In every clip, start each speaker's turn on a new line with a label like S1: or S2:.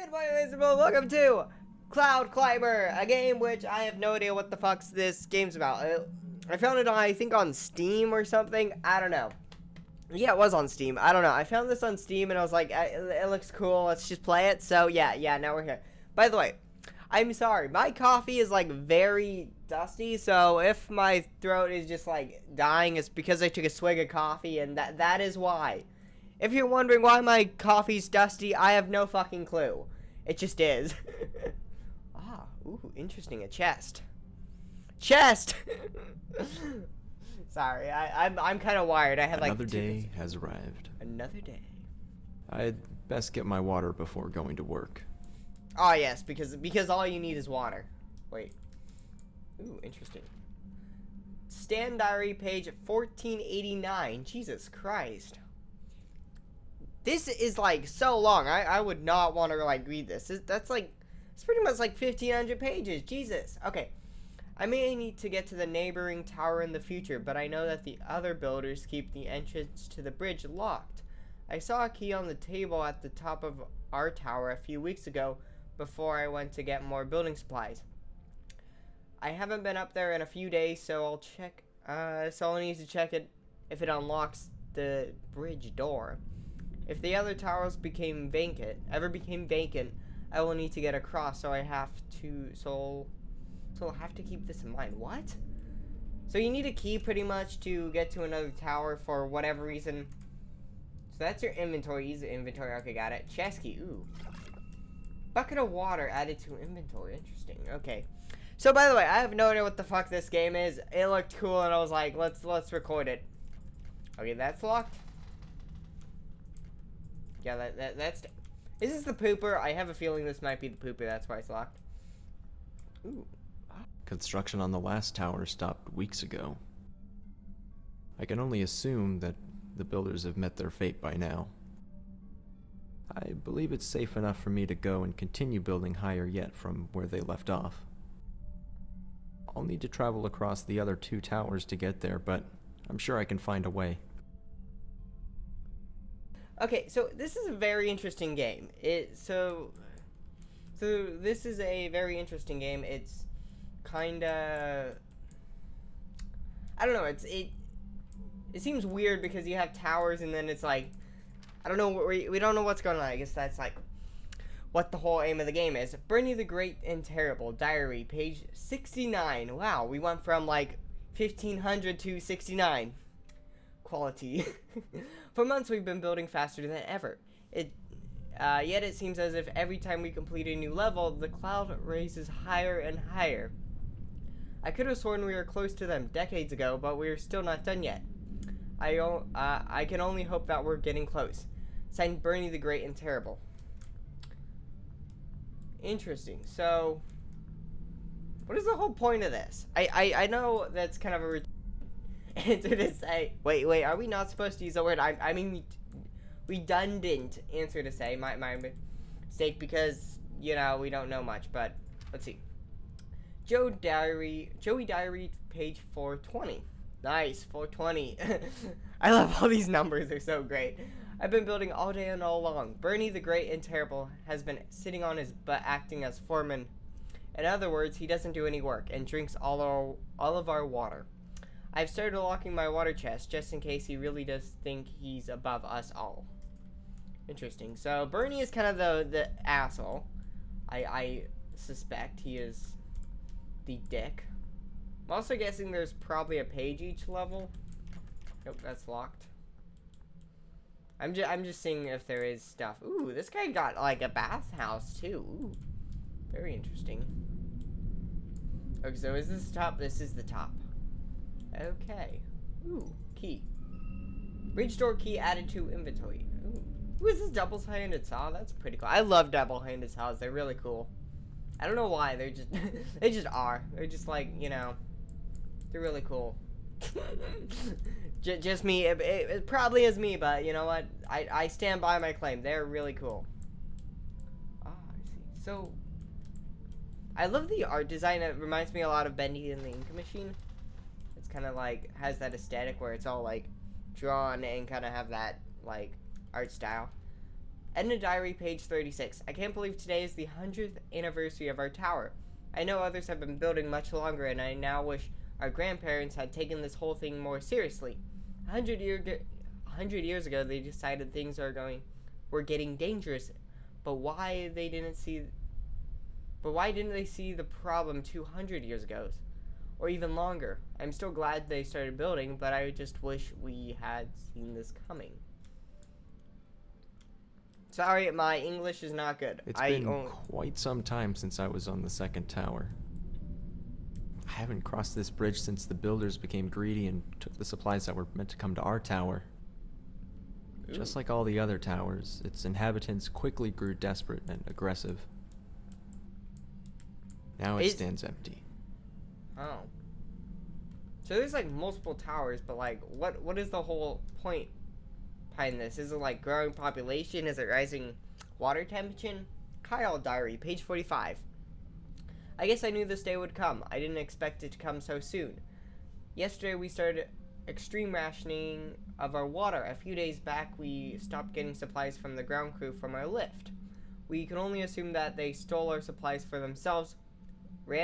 S1: Good morning, ladies and gentlemen. Welcome to Cloud Climber, a game which I have no idea what the fuck this game's about. I found it, I think, on Steam or something. I don't know. Yeah, it was on Steam. I don't know. I found this on Steam, and I was like, it looks cool. Let's just play it. So, yeah, now we're here. By the way, I'm sorry. My coffee is, like, very dusty, so if my throat is just, like, dying, it's because I took a swig of coffee, and that is why. If you're wondering why my coffee's dusty, I have no fucking clue. It just is. Ooh, interesting, a chest. Chest! Sorry, I'm kind of wired. I had like
S2: Another day has arrived.
S1: Another day.
S2: I'd best get my water before going to work.
S1: Oh yes, because all you need is water. Wait. Ooh, interesting. Stand diary page 1489. Jesus Christ. This is like so long. I would not want to like read this. That's like, it's pretty much like 1,500 pages. Jesus. Okay. I may need to get to the neighboring tower in the future, but I know that the other builders keep the entrance to the bridge locked. I saw a key on the table at the top of our tower a few weeks ago before I went to get more building supplies. I haven't been up there in a few days, so I'll check. So I'll need to check it if it unlocks the bridge door. If the other towers ever became vacant, I will need to get across, so I'll have to keep this in mind. What? So you need a key pretty much to get to another tower for whatever reason. So that's your inventory. Use the inventory. Okay, got it. Chest key. Ooh. Bucket of water added to inventory. Interesting. Okay. So by the way, I have no idea what the fuck this game is. It looked cool, and I was like, let's record it. Okay, that's locked. Yeah, that's... Is this the pooper? I have a feeling this might be the pooper. That's why it's locked. Ooh.
S2: Construction on the last tower stopped weeks ago. I can only assume that the builders have met their fate by now. I believe it's safe enough for me to go and continue building higher yet from where they left off. I'll need to travel across the other two towers to get there, but I'm sure I can find a way.
S1: Okay, so this is a very interesting game. So this is a very interesting game. It's kinda, I don't know. It seems weird because you have towers and then it's like, I don't know. We don't know what's going on. I guess that's like what the whole aim of the game is. Bernie the Great and Terrible Diary, page 69. Wow, we went from like 1500 to 69. Quality. For months we've been building faster than ever. Yet it seems as if every time we complete a new level, the cloud raises higher and higher. I could have sworn we were close to them decades ago, but we're still not done yet. I can only hope that we're getting close. Signed, Bernie the Great and Terrible. Interesting. So, what is the whole point of this? I know that's kind of a answer to say. Wait, are we not supposed to use the word? I mean, redundant answer to say. My mistake, because, you know, we don't know much, but let's see. Joey Diary, page 420. Nice, 420. I love all these numbers, they're so great. I've been building all day and all along. Bernie the Great and Terrible has been sitting on his butt acting as foreman. In other words, he doesn't do any work and drinks all of our water. I've started locking my water chest just in case he really does think he's above us all. Interesting. So Bernie is kind of the asshole. I suspect he is the dick. I'm also guessing there's probably a page each level. Nope, that's locked. I'm just seeing if there is stuff. Ooh, this guy got like a bathhouse too. Ooh, very interesting. Okay, so is this the top? This is the top. Okay. Ooh, key. Bridge door key added to inventory. Ooh, is this double-handed saw? That's pretty cool. I love double-handed saws. They're really cool. I don't know why. They're just they just are. They're just like, you know, they're really cool. Just me. It probably is me, but you know what? I stand by my claim. They're really cool. Ah, I see. So, I love the art design. It reminds me a lot of Bendy and the Ink Machine. It's kind of like, has that aesthetic where it's all like drawn and kind of have that like art style. Edna Diary, page 36. I can't believe today is the 100th anniversary of our tower. I know others have been building much longer, and I now wish our grandparents had taken this whole thing more seriously. 100 years ago, they decided things were getting dangerous, but why didn't they see the problem 200 years ago, or even longer? I'm still glad they started building, but I just wish we had seen this coming. Sorry, my English is not good.
S2: It's been quite some time since I was on the second tower. I haven't crossed this bridge since the builders became greedy and took the supplies that were meant to come to our tower.
S1: Ooh.
S2: Just like all the other towers, its inhabitants quickly grew desperate and aggressive. Now it stands empty.
S1: Oh. So there's like multiple towers, but like what is the whole point behind this? Is it like growing population? Is it rising water temperature? Kyle Diary, page 45. I guess I knew this day would come. I didn't expect it to come so soon. Yesterday we started extreme rationing of our water. A few days back we stopped getting supplies from the ground crew from our lift. We can only assume that they stole our supplies for themselves, we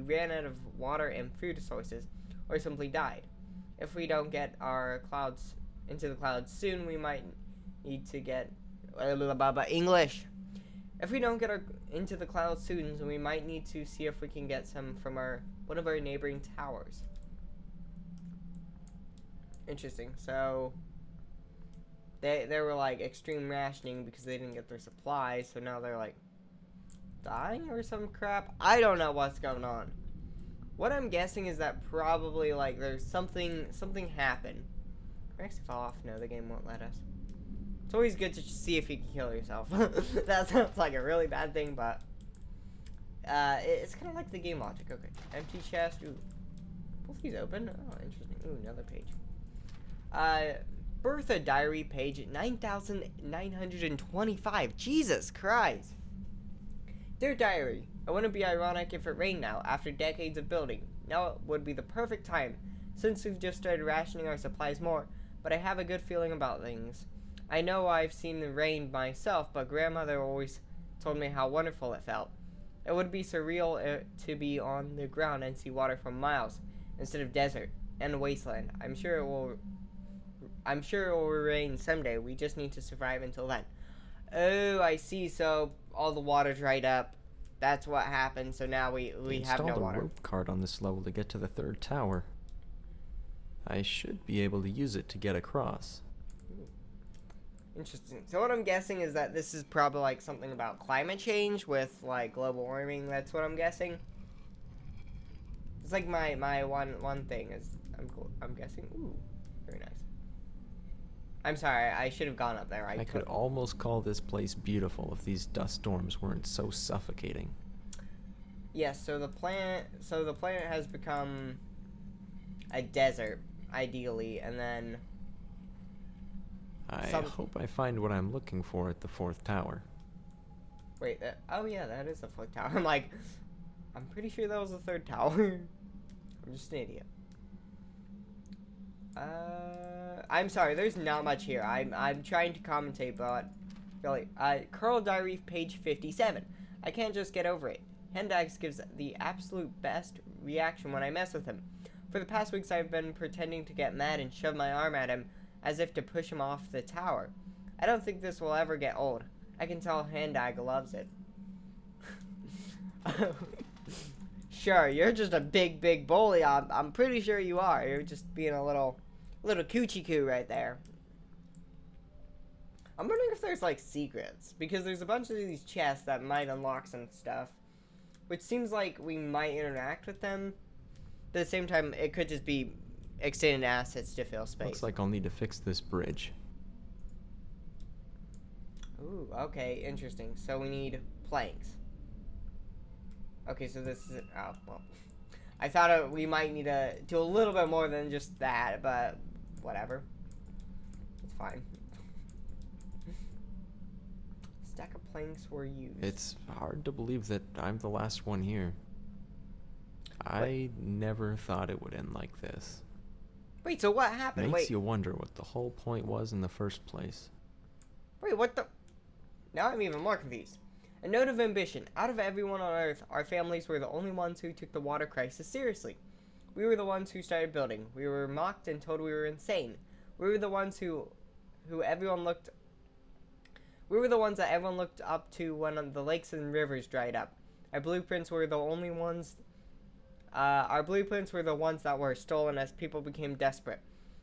S1: ran out of water and food sources, or simply died. If we don't get our clouds into the clouds soon, we might need to get English. If we don't get into the clouds soon, we might need to see if we can get some from one of our neighboring towers. Interesting. So they were like extreme rationing because they didn't get their supplies, so now they're like dying or some crap. I don't know what's going on. What I'm guessing is that probably like there's something happened. I actually fall off. No, the game won't let us. It's always good to see if you can kill yourself. That sounds like a really bad thing, but it's kind of like the game logic. Okay, empty chest. Ooh, both these open. Oh, interesting. Ooh, another page. Bertha Diary, page 9925. Jesus Christ. Dear Diary, I wouldn't be ironic if it rained now, after decades of building. Now it would be the perfect time, since we've just started rationing our supplies more, but I have a good feeling about things. I know I've seen the rain myself, but Grandmother always told me how wonderful it felt. It would be surreal to be on the ground and see water for miles, instead of desert and wasteland. I'm sure it will rain someday. We just need to survive until then. Oh, I see. So all the water dried up. That's what happened. So now we have no water.
S2: Installed a rope cart on this level to get to the third tower. I should be able to use it to get across.
S1: Interesting. So what I'm guessing is that this is probably like something about climate change with like global warming. That's what I'm guessing. It's like my one thing is I'm guessing. Ooh, very nice. I'm sorry, I should have gone up there.
S2: I could almost call this place beautiful if these dust storms weren't so suffocating.
S1: Yes, so the planet has become a desert, ideally, and then
S2: I hope I find what I'm looking for at the fourth tower.
S1: Wait, oh yeah, that is the fourth tower. I'm pretty sure that was the third tower. I'm just an idiot. I'm sorry, there's not much here. I'm trying to commentate, but really, Curl Diary, page 57. I can't just get over it. Hendax gives the absolute best reaction when I mess with him. For the past weeks, I've been pretending to get mad and shove my arm at him as if to push him off the tower. I don't think this will ever get old. I can tell Hendag loves it. Sure, you're just a big bully. I'm pretty sure you are. You're just being a little coochie coo right there. I'm wondering if there's like secrets, because there's a bunch of these chests that might unlock some stuff, which seems like we might interact with them, but at the same time it could just be extended assets to fill space.
S2: Looks like I'll need to fix this bridge.
S1: Ooh, okay, interesting. So we need planks. Okay, so this is oh well. I thought we might need to do a little bit more than just that, but whatever. It's fine. Stack of planks were used.
S2: It's hard to believe that I'm the last one here. I never thought it would end like this.
S1: Wait, so what happened?
S2: Makes you wonder what the whole point was in the first place.
S1: Wait, what the? Now I'm even more confused. A note of ambition. Out of everyone on Earth, our families were the only ones who took the water crisis seriously. We were the ones who started building. We were mocked and told we were insane. We were the ones who everyone looked. We were the ones that everyone looked up to when the lakes and rivers dried up. Our blueprints were the only ones. Our blueprints were the ones that were stolen as people became desperate.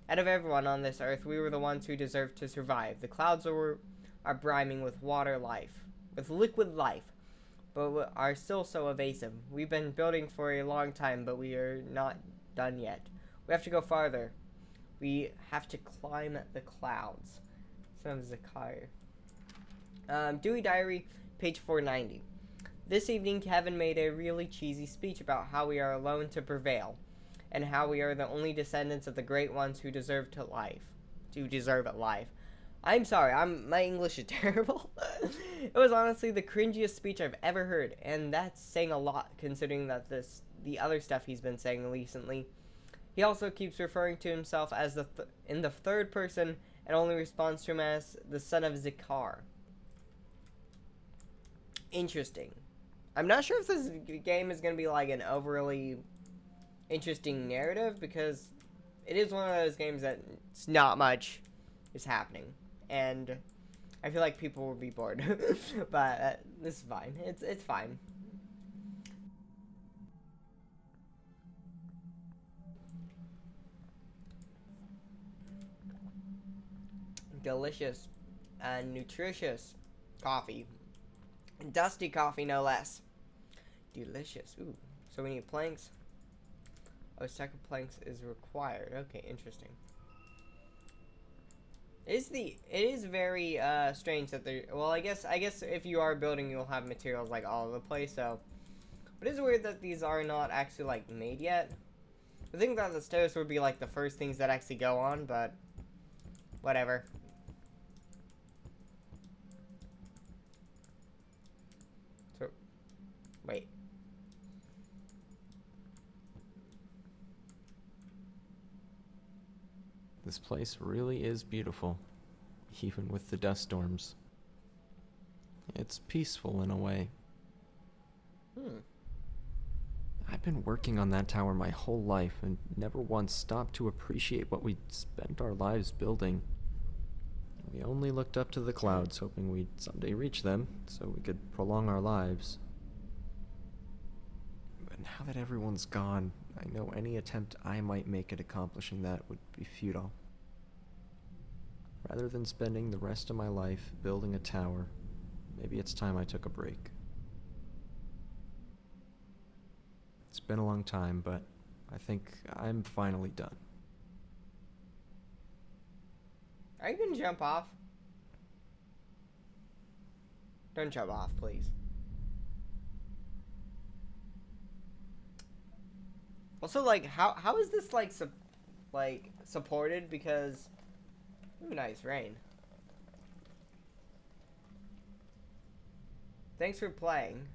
S1: Out of everyone on this earth, we were the ones who deserved to survive. The clouds are brimming with water life, with liquid life, but are still so evasive. We've been building for a long time, but we are not done yet. We have to go farther. We have to climb the clouds. Son of Zakir. Dewey Diary, page 490. This evening, Kevin made a really cheesy speech about how we are alone to prevail, and how we are the only descendants of the great ones who deserve a life. I'm sorry, my English is terrible. It was honestly the cringiest speech I've ever heard, and that's saying a lot considering that the other stuff he's been saying recently. He also keeps referring to himself as in the third person and only responds to him as the son of Zakir. Interesting. I'm not sure if this game is going to be like an overly interesting narrative, because it is one of those games that it's not much is happening, and I feel like people will be bored. But this is fine. It's fine. Delicious and nutritious coffee. Dusty coffee, no less. Delicious. Ooh. So we need planks. Oh, second planks is required. Okay, interesting. It is very strange that there. Well, I guess if you are building, you'll have materials like all over the place. So, but it is weird that these are not actually like made yet. I think that the stairs would be like the first things that actually go on, but whatever. So, wait.
S2: This place really is beautiful, even with the dust storms. It's peaceful in a way. I've been working on that tower my whole life and never once stopped to appreciate what we'd spent our lives building. We only looked up to the clouds, hoping we'd someday reach them so we could prolong our lives. But now that everyone's gone, I know any attempt I might make at accomplishing that would be futile. Rather than spending the rest of my life building a tower, maybe it's time I took a break. It's been a long time, but I think I'm finally done.
S1: Are you gonna jump off? Don't jump off, please. Also, like, how is this like supported? Because ooh, nice rain. Thanks for playing.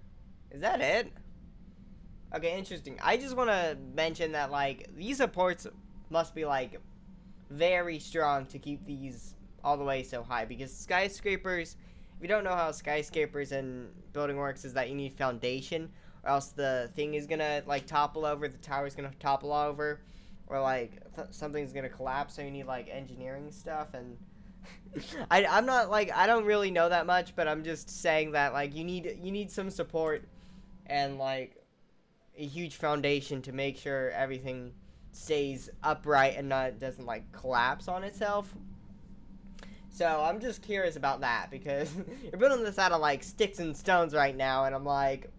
S1: Is that it? Okay, interesting. I just want to mention that like these supports must be like very strong to keep these all the way so high, because skyscrapers, if you don't know how skyscrapers and building works, is that you need foundation, or else the thing is gonna like topple over, the tower's gonna topple over, or like something's gonna collapse, so you need like engineering stuff. And I'm not like, I don't really know that much, but I'm just saying that like you need some support and like a huge foundation to make sure everything stays upright and doesn't like collapse on itself. So I'm just curious about that, because you're building this out of like sticks and stones right now, and I'm like,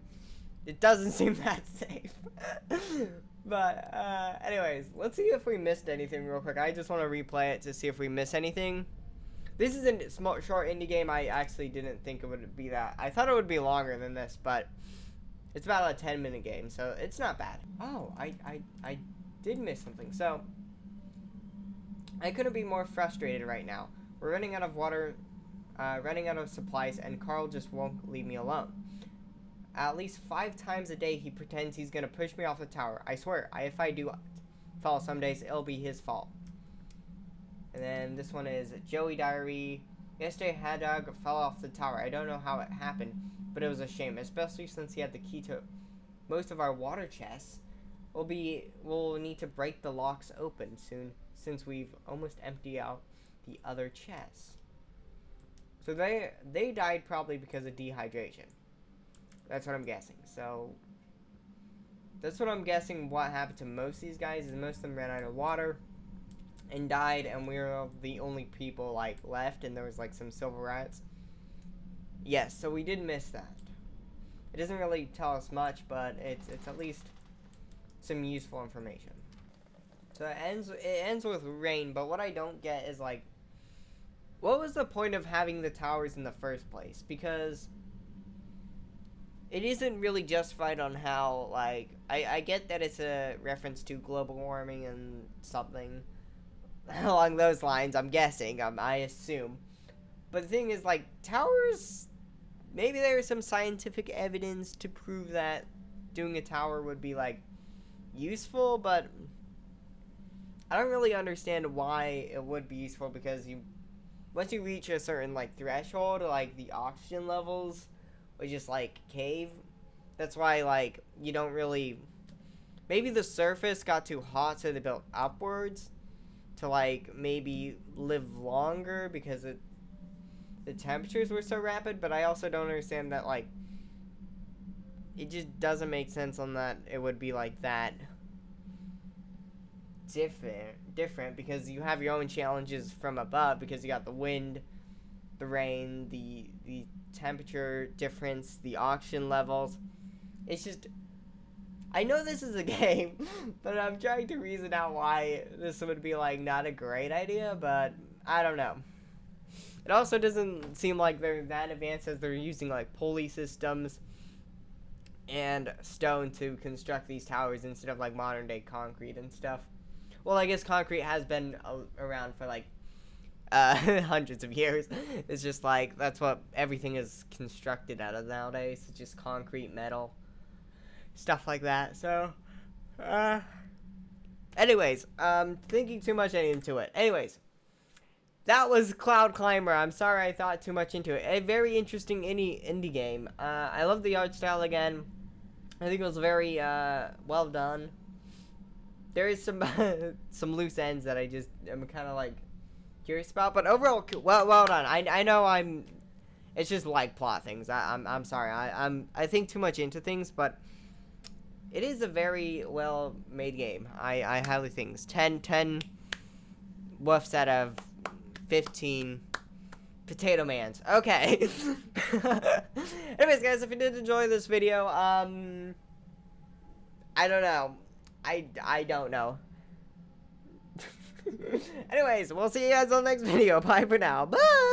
S1: it doesn't seem that safe. But anyways, let's see if we missed anything real quick. I just want to replay it to see if we miss anything. This is a short indie game. I actually didn't think it would be that. I thought it would be longer than this, but it's about a 10-minute game, so it's not bad. Oh, I did miss something. So I couldn't be more frustrated right now. We're running out of water, running out of supplies, and Carl just won't leave me alone. At least 5 times a day, he pretends he's gonna push me off the tower. I swear, if I do fall some days, it'll be his fault. And then this one is Joey Diary. Yesterday, Haddog fell off the tower. I don't know how it happened, but it was a shame, especially since he had the key to most of our water chests. We'll need to break the locks open soon, since we've almost emptied out the other chests. So they died probably because of dehydration. That's what I'm guessing. So that's what I'm guessing what happened to most of these guys is most of them ran out of water and died, and we were the only people like left, and there was like some silver rats. Yes, so we did miss that. It doesn't really tell us much, but it's at least some useful information. So it ends with rain, but what I don't get is like, what was the point of having the towers in the first place? Because it isn't really justified on how, like, I get that it's a reference to global warming and something along those lines, I'm guessing, I assume. But the thing is, like, towers, maybe there's some scientific evidence to prove that doing a tower would be, like, useful, but I don't really understand why it would be useful, because once you reach a certain, like, threshold, like, the oxygen levels would just, like, cave. That's why, like, you don't really, maybe the surface got too hot, so they built upwards to, like, maybe live longer because the temperatures were so rapid, but I also don't understand that, like, it just doesn't make sense on that it would be, like, that different because you have your own challenges from above, because you got the wind, the rain, the temperature difference, the oxygen levels. It's just, I know this is a game, but I'm trying to reason out why this would be, like, not a great idea, but I don't know. It also doesn't seem like they're that advanced, as they're using, like, pulley systems and stone to construct these towers instead of, like, modern day concrete and stuff. Well, I guess concrete has been around for, like, hundreds of years. It's just, like, that's what everything is constructed out of nowadays. It's just concrete, metal, stuff like that. So, anyways, thinking too much into it. Anyways, that was Cloud Climber. I'm sorry I thought too much into it. A very interesting indie game. I love the art style again. I think it was very, well done. There is some some loose ends that I'm kind of, like, curious about, but overall, well done. I know it's just, like, plot things. I'm sorry. I think too much into things, but it is a very well made game. I highly think 10 woofs out of 15 potato mans. Okay. Anyways, guys, if you did enjoy this video, I don't know. I don't know. Anyways, we'll see you guys on the next video. Bye for now. Bye!